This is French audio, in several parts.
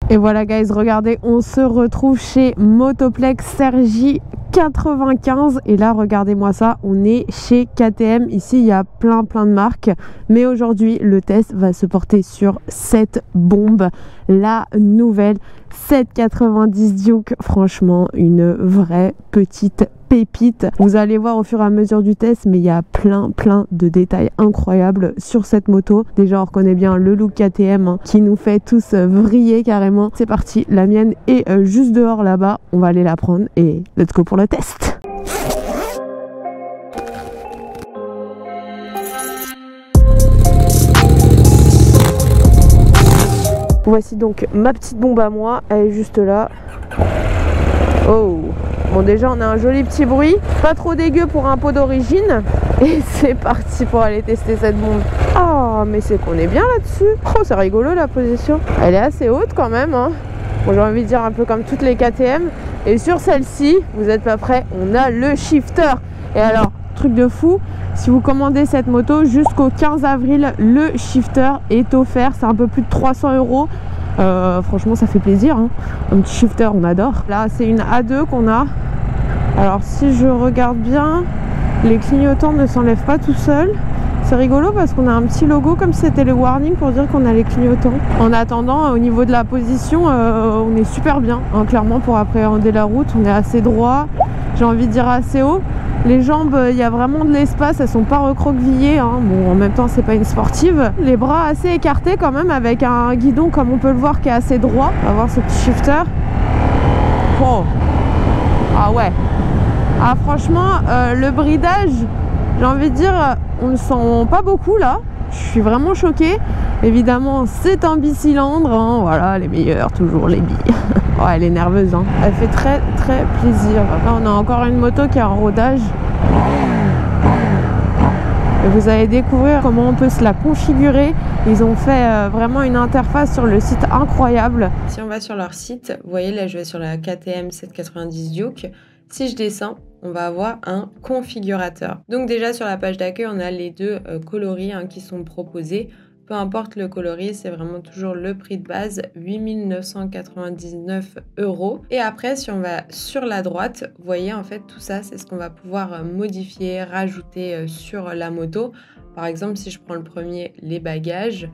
Et voilà guys, regardez, on se retrouve chez Motoplex Cergy 95 et là regardez-moi ça, on est chez KTM. Ici il y a plein de marques, mais aujourd'hui le test va se porter sur cette bombe, la nouvelle 790 Duke. Franchement une vraie petite pépite. Vous allez voir au fur et à mesure du test, mais il y a plein de détails incroyables sur cette moto. Déjà on reconnaît bien le look KTM hein, qui nous fait tous vriller carrément. C'est parti, la mienne est juste dehors là-bas, on va aller la prendre et let's go pour le test. Voici donc ma petite bombe à moi, elle est juste là. Oh, bon déjà on a un joli petit bruit, pas trop dégueu pour un pot d'origine. Et c'est parti pour aller tester cette bombe. Ah mais c'est qu'on est bien là-dessus. Oh c'est rigolo la position. Elle est assez haute quand même hein. Bon j'ai envie de dire un peu comme toutes les KTM. Et sur celle-ci, vous n'êtes pas prêts, on a le shifter. Et alors, truc de fou, si vous commandez cette moto jusqu'au 15 avril, le shifter est offert. C'est un peu plus de 300 €. Franchement ça fait plaisir hein. Un petit shifter on adore. Là c'est une A2 qu'on a. Alors si je regarde bien, les clignotants ne s'enlèvent pas tout seuls. C'est rigolo parce qu'on a un petit logo comme si c'était le warning pour dire qu'on a les clignotants. En attendant, au niveau de la position, on est super bien hein, clairement pour appréhender la route. On est assez droit, j'ai envie de dire assez haut. Les jambes, il y a vraiment de l'espace, elles sont pas recroquevillées hein. Bon, en même temps c'est pas une sportive. Les bras assez écartés quand même avec un guidon comme on peut le voir qui est assez droit. On va voir ce petit shifter. Oh. Ah ouais. Ah franchement le bridage, j'ai envie de dire on le sent pas beaucoup là. Je suis vraiment choquée. Évidemment c'est un bicylindre hein. Voilà les meilleurs, toujours les billes. Oh, elle est nerveuse hein. Elle fait très plaisir. Là on a encore une moto qui est en rodage. Et vous allez découvrir comment on peut se la configurer. Ils ont fait vraiment une interface sur le site incroyable. Si on va sur leur site, vous voyez là je vais sur la KTM 790 Duke. Si je descends, on va avoir un configurateur. Donc déjà sur la page d'accueil, on a les deux coloris hein, qui sont proposés. Peu importe le coloris, c'est vraiment toujours le prix de base, 8 999 €. Et après, si on va sur la droite, vous voyez en fait tout ça, c'est ce qu'on va pouvoir modifier, rajouter sur la moto. Par exemple, si je prends le premier, les bagages.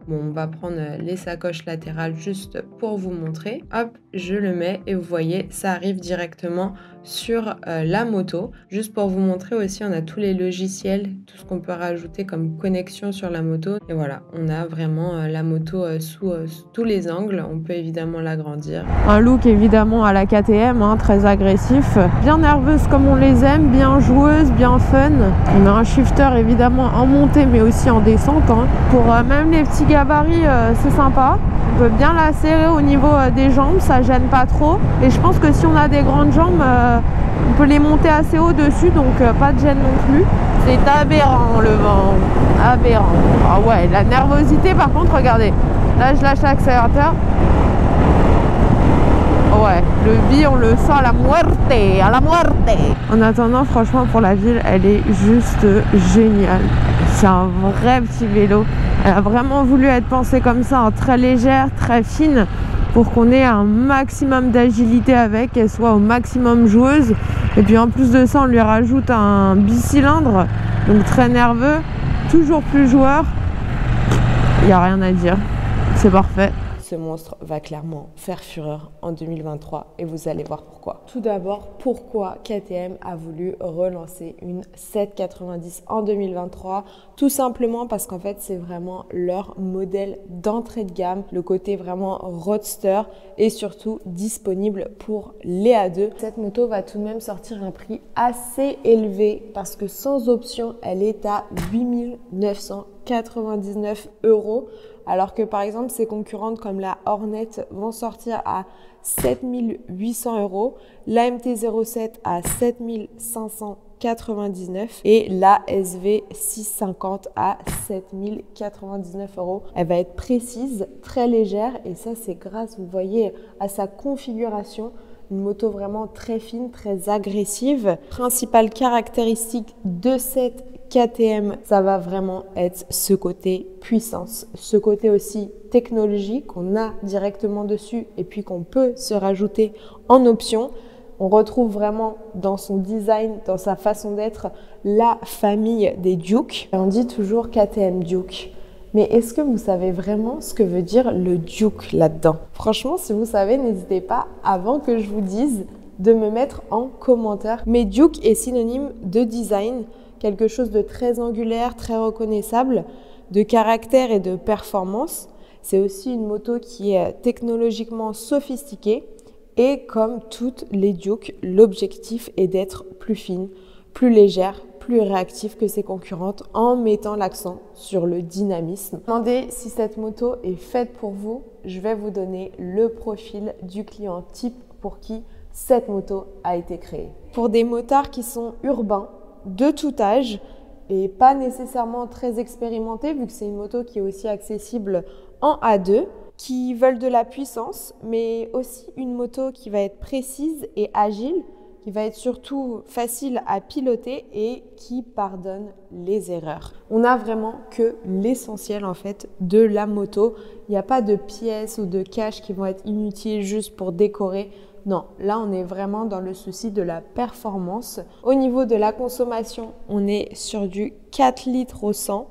Bon, on va prendre les sacoches latérales juste pour vous montrer. Hop, je le mets et vous voyez, ça arrive directement sur la moto. Juste pour vous montrer aussi, on a tous les logiciels, tout ce qu'on peut rajouter comme connexion sur la moto. Et voilà, on a vraiment la moto sous tous les angles. On peut évidemment l'agrandir. Un look évidemment à la KTM, hein, très agressif. Bien nerveuse comme on les aime, bien joueuse, bien fun. On a un shifter évidemment en montée mais aussi en descente. Hein. Pour même les petits gabarits, c'est sympa. On peut bien la serrer au niveau des jambes, ça gêne pas trop. Et je pense que si on a des grandes jambes, on peut les monter assez haut dessus, donc pas de gêne non plus. C'est aberrant le vent, aberrant. Ah ouais, la nervosité par contre, regardez. Là je lâche l'accélérateur. Ouais, le bi on le sent à la muerte, à la muerte. En attendant, franchement pour la ville, elle est juste géniale. C'est un vrai petit vélo. Elle a vraiment voulu être pensée comme ça, hein, très légère, très fine, pour qu'on ait un maximum d'agilité avec, qu'elle soit au maximum joueuse. Et puis en plus de ça, on lui rajoute un bicylindre, donc très nerveux, toujours plus joueur. Il n'y a rien à dire, c'est parfait. Ce monstre va clairement faire fureur en 2023 et vous allez voir pourquoi. Tout d'abord, pourquoi KTM a voulu relancer une 790 en 2023? Tout simplement parce qu'en fait, c'est vraiment leur modèle d'entrée de gamme, le côté vraiment roadster et surtout disponible pour les A2. Cette moto va tout de même sortir un prix assez élevé parce que sans option, elle est à 8 999 €. Alors que par exemple, ses concurrentes comme la Hornet vont sortir à 7 800 €, la MT-07 à 7 599 et la SV650 à 7 099 €. Elle va être précise, très légère et ça c'est grâce, vous voyez, à sa configuration. Une moto vraiment très fine, très agressive. Principale caractéristique de cette KTM, ça va vraiment être ce côté puissance, ce côté aussi technologie qu'on a directement dessus et puis qu'on peut se rajouter en option. On retrouve vraiment dans son design, dans sa façon d'être, la famille des Duke. On dit toujours KTM Duke. Mais est-ce que vous savez vraiment ce que veut dire le Duke là-dedans? Franchement, si vous savez, n'hésitez pas, avant que je vous dise, de me mettre en commentaire. Mais Duke est synonyme de design, quelque chose de très angulaire, très reconnaissable, de caractère et de performance. C'est aussi une moto qui est technologiquement sophistiquée et comme toutes les Duke, l'objectif est d'être plus fine, plus légère, plus réactive que ses concurrentes en mettant l'accent sur le dynamisme. Demandez si cette moto est faite pour vous. Je vais vous donner le profil du client type pour qui cette moto a été créée. Pour des motards qui sont urbains, de tout âge et pas nécessairement très expérimentés vu que c'est une moto qui est aussi accessible en A2, qui veulent de la puissance mais aussi une moto qui va être précise et agile, qui va être surtout facile à piloter et qui pardonne les erreurs. On n'a vraiment que l'essentiel en fait de la moto. Il n'y a pas de pièces ou de caches qui vont être inutiles juste pour décorer. Non, là on est vraiment dans le souci de la performance. Au niveau de la consommation, on est sur du 4 litres au 100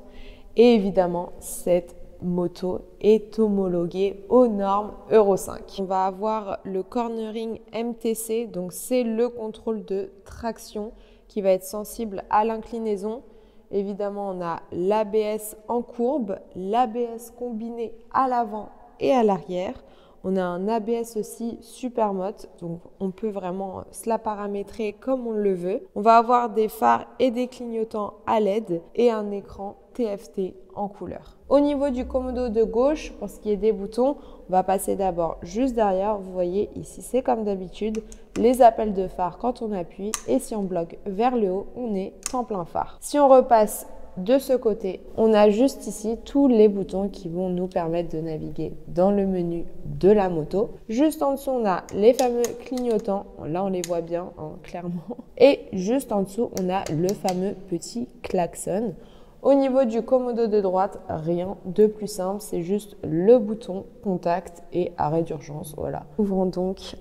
et évidemment cette moto est homologuée aux normes Euro 5. On va avoir le cornering MTC, donc c'est le contrôle de traction qui va être sensible à l'inclinaison. Évidemment, on a l'ABS en courbe, l'ABS combiné à l'avant et à l'arrière. On a un ABS aussi Supermoto, donc on peut vraiment se la paramétrer comme on le veut. On va avoir des phares et des clignotants à LED et un écran TFT en couleur. Au niveau du commodo de gauche, pour ce qui est des boutons, on va passer d'abord juste derrière. Vous voyez ici, c'est comme d'habitude, les appels de phare quand on appuie et si on bloque vers le haut, on est en plein phare. Si on repasse de ce côté, on a juste ici tous les boutons qui vont nous permettre de naviguer dans le menu de la moto. Juste en dessous, on a les fameux clignotants. Là, on les voit bien, hein, clairement. Et juste en dessous, on a le fameux petit klaxon. Au niveau du commodo de droite, rien de plus simple. C'est juste le bouton contact et arrêt d'urgence. Voilà. Ouvrons donc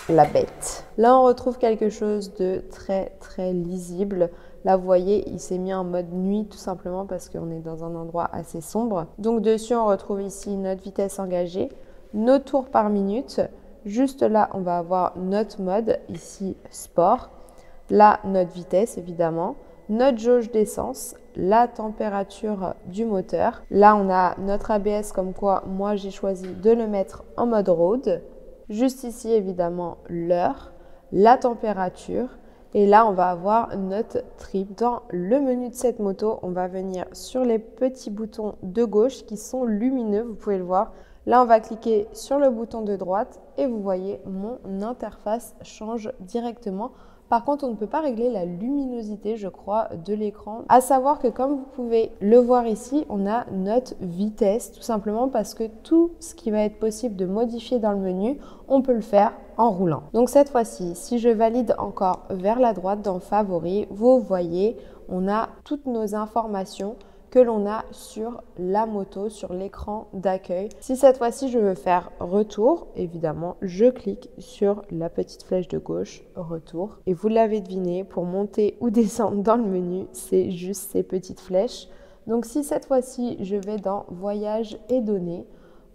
la bête. Là, on retrouve quelque chose de très lisible. Là, vous voyez, il s'est mis en mode nuit tout simplement parce qu'on est dans un endroit assez sombre. Donc dessus, on retrouve ici notre vitesse engagée, nos tours par minute. Juste là, on va avoir notre mode, ici sport. Là, notre vitesse évidemment, notre jauge d'essence, la température du moteur. Là, on a notre ABS comme quoi moi, j'ai choisi de le mettre en mode road. Juste ici, évidemment, l'heure, la température. Et là, on va avoir notre trip. Dans le menu de cette moto, on va venir sur les petits boutons de gauche qui sont lumineux, vous pouvez le voir. Là, on va cliquer sur le bouton de droite et vous voyez, mon interface change directement. Par contre, on ne peut pas régler la luminosité, je crois, de l'écran. À savoir que comme vous pouvez le voir ici, on a notre vitesse, tout simplement parce que tout ce qui va être possible de modifier dans le menu, on peut le faire en roulant. Donc cette fois-ci, si je valide encore vers la droite dans Favoris, vous voyez, on a toutes nos informations que l'on a sur la moto, sur l'écran d'accueil. Si cette fois-ci je veux faire retour, évidemment, je clique sur la petite flèche de gauche, retour. Et vous l'avez deviné, pour monter ou descendre dans le menu, c'est juste ces petites flèches. Donc si cette fois-ci je vais dans voyage et données,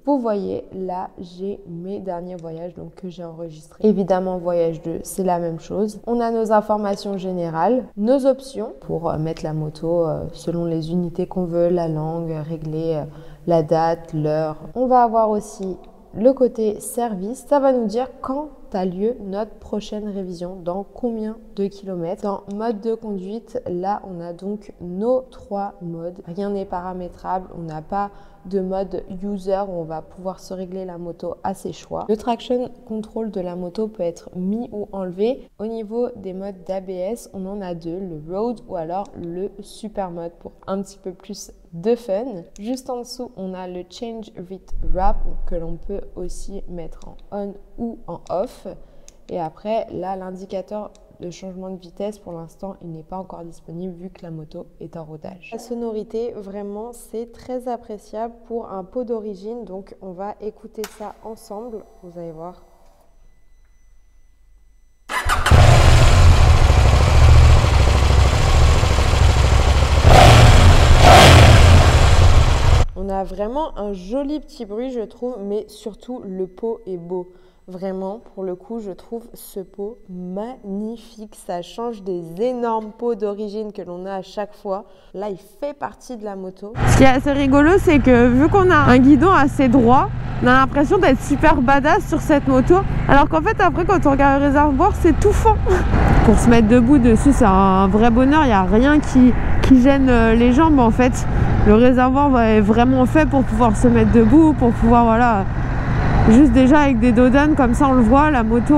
vous voyez, là, j'ai mes derniers voyages donc, que j'ai enregistrés. Évidemment, voyage 2, c'est la même chose. On a nos informations générales, nos options pour mettre la moto selon les unités qu'on veut, la langue, régler la date, l'heure. On va avoir aussi le côté service. Ça va nous dire quand a lieu notre prochaine révision, dans combien de kilomètres. Dans mode de conduite, là, on a donc nos 3 modes. Rien n'est paramétrable, on n'a pas de mode user où on va pouvoir se régler la moto à ses choix. Le traction control de la moto peut être mis ou enlevé. Au niveau des modes d'ABS, on en a 2, le road ou alors le super mode pour un petit peu plus de fun. Juste en dessous, on a le change with wrap que l'on peut aussi mettre en on ou en off. Et après, là, l'indicateur de changement de vitesse, pour l'instant, il n'est pas encore disponible vu que la moto est en rodage. La sonorité, vraiment, c'est très appréciable pour un pot d'origine. Donc, on va écouter ça ensemble. Vous allez voir. On a vraiment un joli petit bruit, je trouve, mais surtout le pot est beau. Vraiment, pour le coup, je trouve ce pot magnifique. Ça change des énormes pots d'origine que l'on a à chaque fois. Là, il fait partie de la moto. Ce qui est assez rigolo, c'est que vu qu'on a un guidon assez droit, on a l'impression d'être super badass sur cette moto. Alors qu'en fait, après, quand on regarde le réservoir, c'est tout fin. Pour se mettre debout dessus, c'est un vrai bonheur. Il n'y a rien qui gêne les jambes, en fait. Le réservoir est vraiment fait pour pouvoir se mettre debout, pour pouvoir, voilà... Juste déjà avec des dodanes comme ça on le voit, la moto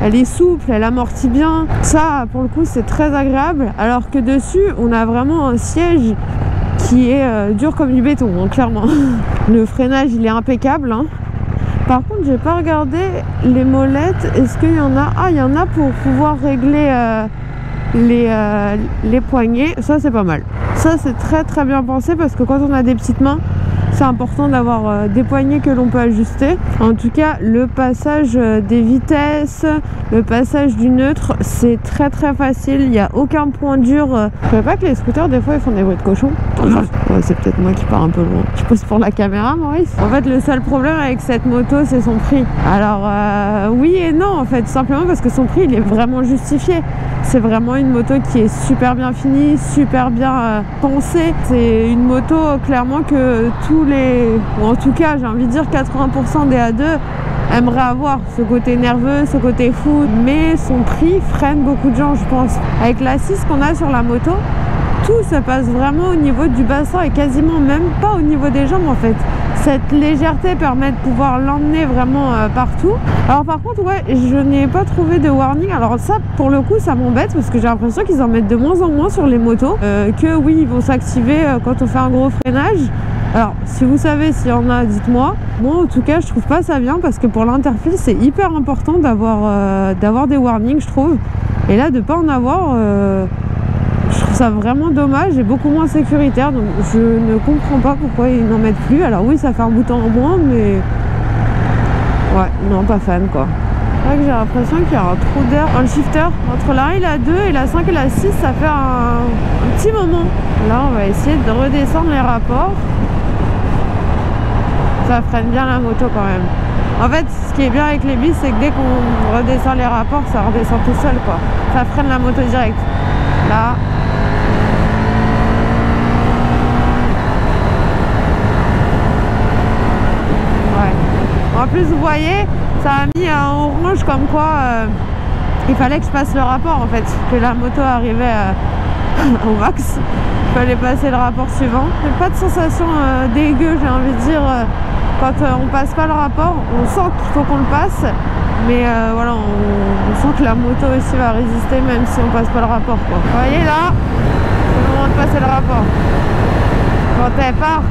elle est souple, elle amortit bien. Ça pour le coup c'est très agréable. Alors que dessus on a vraiment un siège qui est dur comme du béton, hein, clairement. Le freinage il est impeccable. Hein. Par contre j'ai pas regardé les molettes. Est-ce qu'il y en a? Ah il y en a pour pouvoir régler les poignets. Ça c'est pas mal. Ça c'est très très bien pensé parce que quand on a des petites mains, c'est important d'avoir des poignées que l'on peut ajuster. En tout cas, le passage des vitesses, le passage du neutre, c'est très très facile. Il n'y a aucun point dur. Je savais pas que les scooters, des fois, ils font des bruits de cochon. Ouais, c'est peut-être moi qui pars un peu loin. Je pose pour la caméra, Maurice. En fait, le seul problème avec cette moto, c'est son prix. Alors, oui et non, en fait. Tout simplement parce que son prix, il est vraiment justifié. C'est vraiment une moto qui est super bien finie, super bien pensée. C'est une moto, clairement, que ou en tout cas j'ai envie de dire 80% des A2 aimeraient avoir ce côté nerveux, ce côté fou, mais son prix freine beaucoup de gens je pense. Avec l'assise qu'on a sur la moto, tout se passe vraiment au niveau du bassin et quasiment même pas au niveau des jambes en fait. Cette légèreté permet de pouvoir l'emmener vraiment partout. Alors par contre ouais, je n'ai pas trouvé de warning. Alors ça pour le coup ça m'embête parce que j'ai l'impression qu'ils en mettent de moins en moins sur les motos. Que oui ils vont s'activer quand on fait un gros freinage. Alors si vous savez s'il y en a, dites-moi. Moi en tout cas je trouve pas ça bien parce que pour l'interfile c'est hyper important d'avoir des warnings je trouve. Et là de pas en avoir... je trouve ça vraiment dommage et beaucoup moins sécuritaire, donc je ne comprends pas pourquoi ils n'en mettent plus. Alors oui, ça fait un bouton en moins, mais ouais, non, pas fan quoi. C'est vrai que j'ai l'impression qu'il y a un trou d'air dans le shifter. Entre la 1 et la 2 et la 5 et la 6, ça fait un petit moment. Là, on va essayer de redescendre les rapports. Ça freine bien la moto quand même. En fait, ce qui est bien avec les bis, c'est que dès qu'on redescend les rapports, ça redescend tout seul quoi. Ça freine la moto direct. Là. Ouais. En plus, vous voyez, ça a mis en orange comme quoi il fallait que je passe le rapport en fait. Que la moto arrivait au max. Il fallait passer le rapport suivant. J'ai pas de sensation dégueu, j'ai envie de dire. Quand on passe pas le rapport, on sent qu'il faut qu'on le passe. Mais voilà, on sent que la moto aussi va résister même si on passe pas le rapport quoi. Vous voyez là, c'est le moment de passer le rapport. Quand elle part,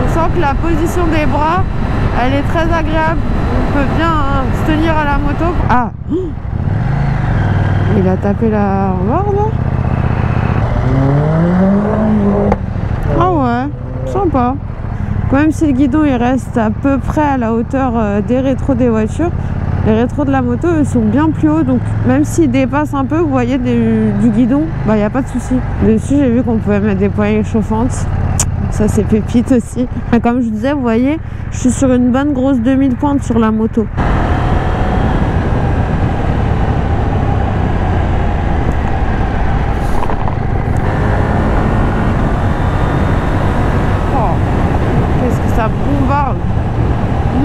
on sent que la position des bras, elle est très agréable. On peut bien se tenir à la moto. Ah, il a tapé la barre là. Ah ouais, sympa. Même si le guidon il reste à peu près à la hauteur des rétros des voitures, les rétros de la moto eux, sont bien plus hauts, donc même s'ils dépassent un peu, vous voyez du guidon, bah il n'y a pas de souci. Dessus j'ai vu qu'on pouvait mettre des poignées chauffantes, ça c'est pépite aussi. Et comme je vous disais, vous voyez, je suis sur une bonne grosse demi-pointe sur la moto.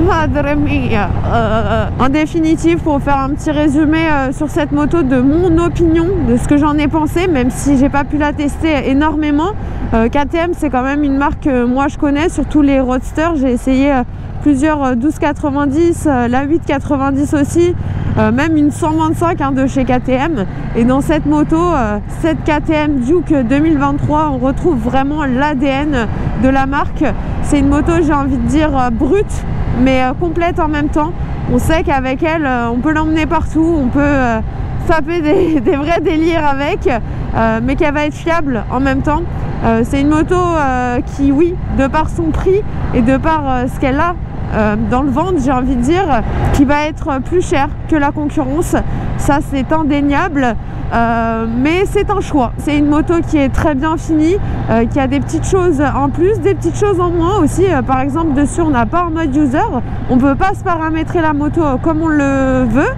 Madre mia. En définitive, pour faire un petit résumé sur cette moto de mon opinion, de ce que j'en ai pensé, même si j'ai pas pu la tester énormément, KTM c'est quand même une marque que moi je connais, surtout les roadsters. J'ai essayé plusieurs 1290, la 890 aussi, même une 125 de chez KTM. Et dans cette moto, cette KTM Duke 2023, on retrouve vraiment l'ADN de la marque. C'est une moto, j'ai envie de dire, brute, mais complète en même temps. On sait qu'avec elle, on peut l'emmener partout, on peut taper des vrais délires avec, mais qui va être fiable en même temps. C'est une moto qui, oui, de par son prix et de par ce qu'elle a dans le ventre, j'ai envie de dire, qui va être plus chère que la concurrence. Ça, c'est indéniable. Mais c'est un choix. C'est une moto qui est très bien finie, qui a des petites choses en plus, des petites choses en moins aussi. Par exemple, dessus, on n'a pas un mode user. On ne peut pas se paramétrer la moto comme on le veut,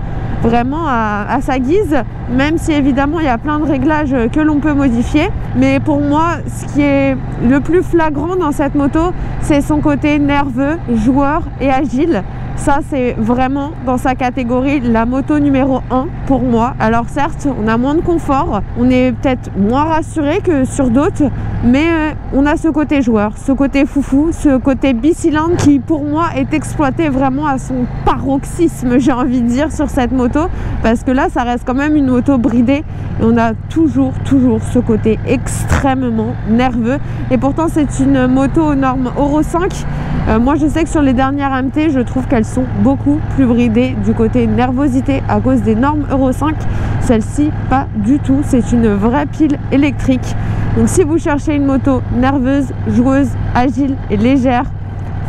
vraiment à sa guise, même si évidemment il y a plein de réglages que l'on peut modifier. Mais pour moi, ce qui est le plus flagrant dans cette moto, c'est son côté nerveux, joueur et agile. Ça, c'est vraiment dans sa catégorie la moto numéro 1 pour moi. Alors certes, on a moins de confort, on est peut-être moins rassuré que sur d'autres, mais on a ce côté joueur, ce côté foufou, ce côté bicylindre qui pour moi est exploité vraiment à son paroxysme, j'ai envie de dire, sur cette moto, parce que là, ça reste quand même une moto bridée et on a toujours ce côté extrêmement nerveux. Et pourtant, c'est une moto aux normes Euro 5. Moi, je sais que sur les dernières MT, je trouve qu'elles sont beaucoup plus bridées du côté nervosité à cause des normes Euro 5. Celle-ci, pas du tout. C'est une vraie pile électrique. Donc, si vous cherchez une moto nerveuse, joueuse, agile et légère,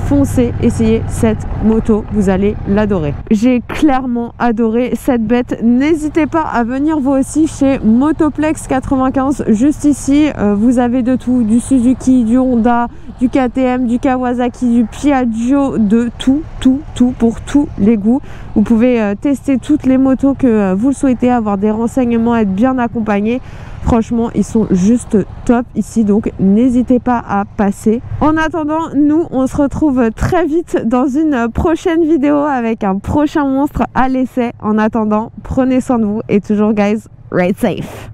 foncez, essayez cette moto, vous allez l'adorer. J'ai clairement adoré cette bête. N'hésitez pas à venir vous aussi chez Motoplex 95, juste ici. Vous avez de tout, du Suzuki, du Honda, du KTM, du Kawasaki, du Piaggio, de tout pour tous les goûts. Vous pouvez tester toutes les motos que vous le souhaitez, avoir des renseignements, être bien accompagné. Franchement, ils sont juste top ici, donc n'hésitez pas à passer. En attendant, nous, on se retrouve très vite dans une prochaine vidéo avec un prochain monstre à l'essai. En attendant, prenez soin de vous et toujours, guys, ride safe.